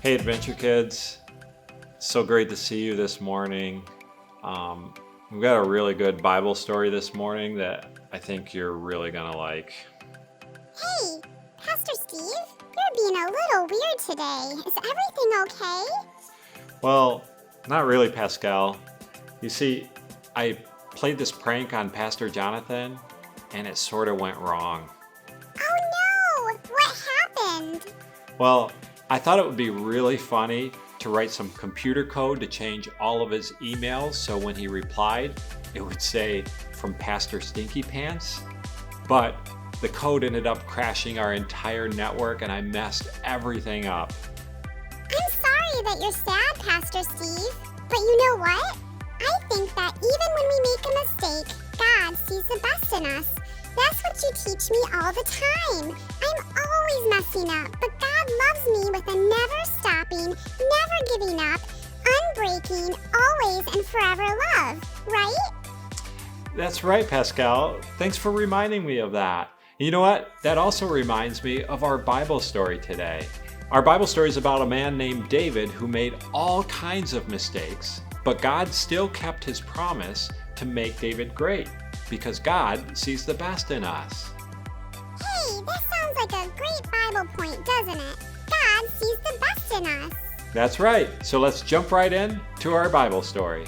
Hey, Adventure Kids. So great to see you this morning. We've got a really good Bible story this morning that I think you're really going to like. Hey, Pastor Steve, you're being a little weird today. Is everything okay? Well, not really, Pascal. You see, I played this prank on Pastor Jonathan, and it sort of went wrong. Oh no! What happened? Well, I thought it would be really funny to write some computer code to change all of his emails so when he replied, it would say, "From Pastor Stinky Pants." But the code ended up crashing our entire network and I messed everything up. I'm sorry that you're sad, Pastor Steve. But you know what? I think that even when we make a mistake, God sees the best in us. That's what you teach me all the time. I'm always messing up, but God loves me with a never-stopping, never giving up, unbreaking, always and forever love, right? That's right, Pascal. Thanks for reminding me of that. You know what? That also reminds me of our Bible story today. Our Bible story is about a man named David who made all kinds of mistakes, but God still kept his promise to make David great because God sees the best in us. Hey, that sounds like a great Bible point, doesn't it? God sees the best in us. That's right. So let's jump right in to our Bible story.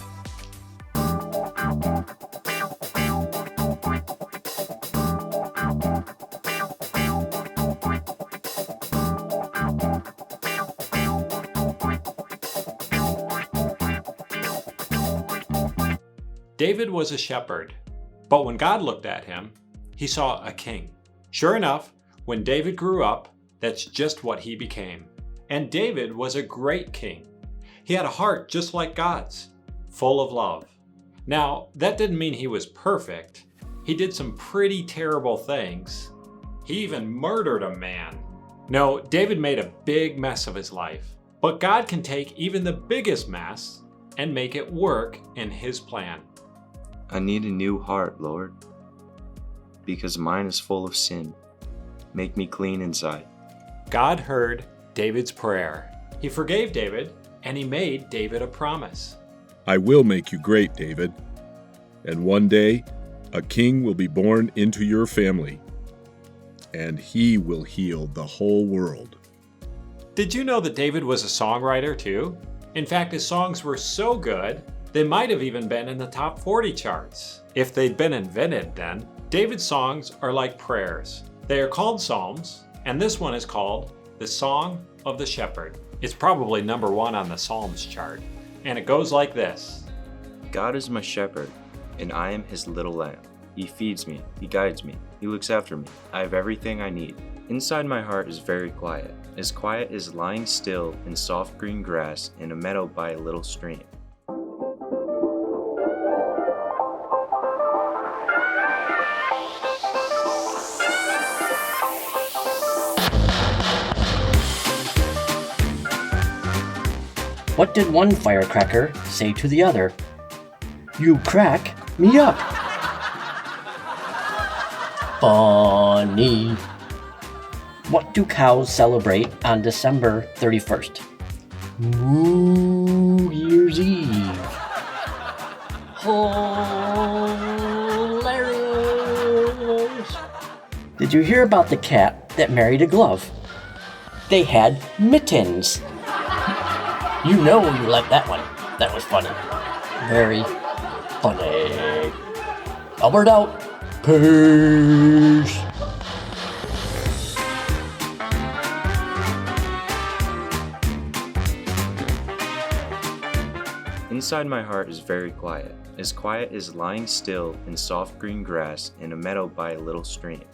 David was a shepherd, but when God looked at him, he saw a king. Sure enough, when David grew up, that's just what he became. And David was a great king. He had a heart just like God's, full of love. Now, that didn't mean he was perfect. He did some pretty terrible things. He even murdered a man. No, David made a big mess of his life. But God can take even the biggest mess and make it work in his plan. I need a new heart, Lord, because mine is full of sin. Make me clean inside. God heard David's prayer. He forgave David, and he made David a promise. I will make you great, David, and one day a king will be born into your family, and he will heal the whole world. Did you know that David was a songwriter too? In fact, his songs were so good, they might have even been in the top 40 charts. If they'd been invented then, David's songs are like prayers. They are called psalms, and this one is called the Song of the Shepherd. It's probably number 1 on the Psalms chart, and it goes like this. God is my shepherd, and I am his little lamb. He feeds me, he guides me, he looks after me. I have everything I need. Inside my heart is very quiet as lying still in soft green grass in a meadow by a little stream. What did one firecracker say to the other? You crack me up. Funny. What do cows celebrate on December 31st? New Year's Eve. Hilarious. Did you hear about the cat that married a glove? They had mittens. You know you liked that one. That was funny. Very funny. Albert out. Peace. Inside my heart is very quiet as lying still in soft green grass in a meadow by a little stream.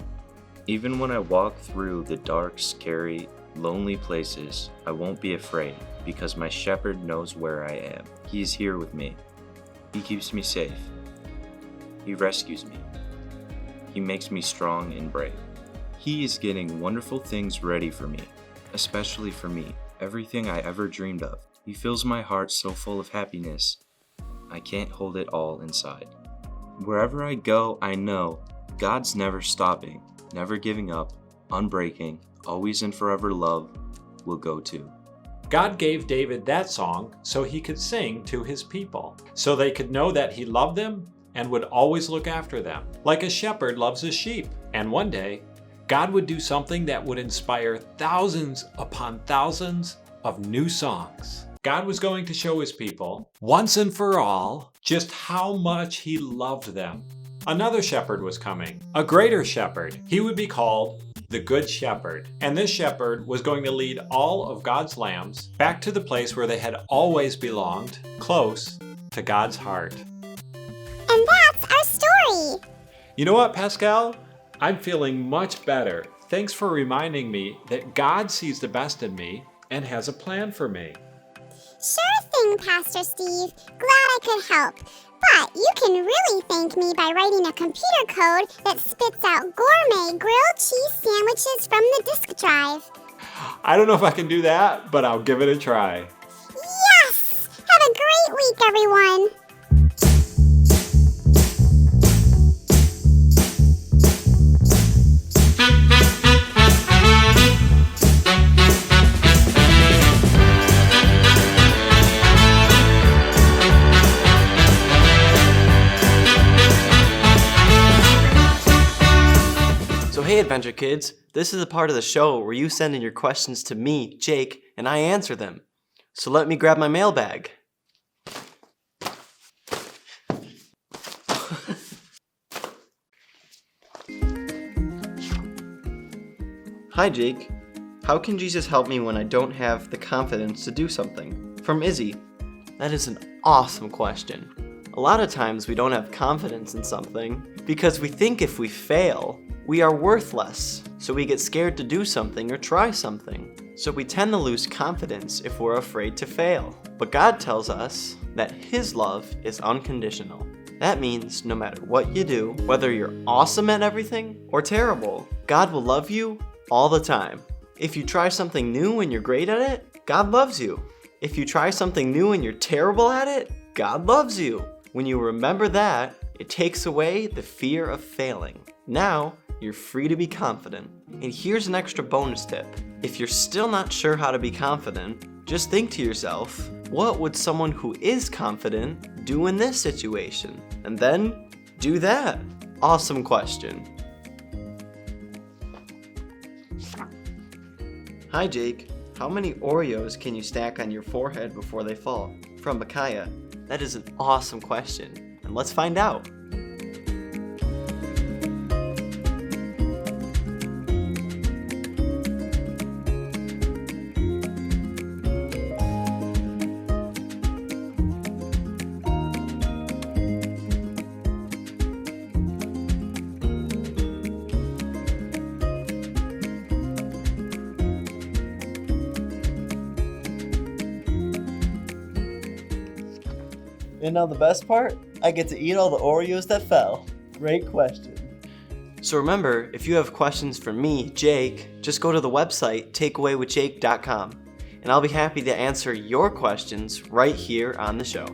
Even when I walk through the dark, scary, lonely places, I won't be afraid because my shepherd knows where I am. He is here with me. He keeps me safe. He rescues me. He makes me strong and brave. He is getting wonderful things ready for me, especially for me, everything I ever dreamed of. He fills my heart so full of happiness, I can't hold it all inside. Wherever I go, I know God's never stopping, never giving up, unbreaking, always and forever love will go to. God gave David that song so he could sing to his people, so they could know that he loved them and would always look after them, like a shepherd loves his sheep. And one day, God would do something that would inspire thousands upon thousands of new songs. God was going to show his people, once and for all, just how much he loved them. Another shepherd was coming, a greater shepherd. He would be called the Good Shepherd. And this shepherd was going to lead all of God's lambs back to the place where they had always belonged, close to God's heart. And that's our story. You know what, Pascal? I'm feeling much better. Thanks for reminding me that God sees the best in me and has a plan for me. Sure thing, Pastor Steve. Glad I could help. But you can really thank me by writing a computer code that spits out gourmet grilled cheese sandwiches from the disk drive. I don't know if I can do that, but I'll give it a try. Yes! Have a great week, everyone. Hey Adventure Kids, this is a part of the show where you send in your questions to me, Jake, and I answer them. So let me grab my mailbag. Hi Jake, how can Jesus help me when I don't have the confidence to do something? From Izzy. That is an awesome question. A lot of times we don't have confidence in something because we think if we fail, we are worthless, so we get scared to do something or try something. So we tend to lose confidence if we're afraid to fail. But God tells us that His love is unconditional. That means no matter what you do, whether you're awesome at everything or terrible, God will love you all the time. If you try something new and you're great at it, God loves you. If you try something new and you're terrible at it, God loves you. When you remember that, it takes away the fear of failing. Now, you're free to be confident. And here's an extra bonus tip. If you're still not sure how to be confident, just think to yourself, what would someone who is confident do in this situation? And then do that. Awesome question. Hi Jake, how many Oreos can you stack on your forehead before they fall? From Micaiah. That is an awesome question. And let's find out. And now the best part? I get to eat all the Oreos that fell. Great question. So remember, if you have questions for me, Jake, just go to the website takeawaywithjake.com and I'll be happy to answer your questions right here on the show.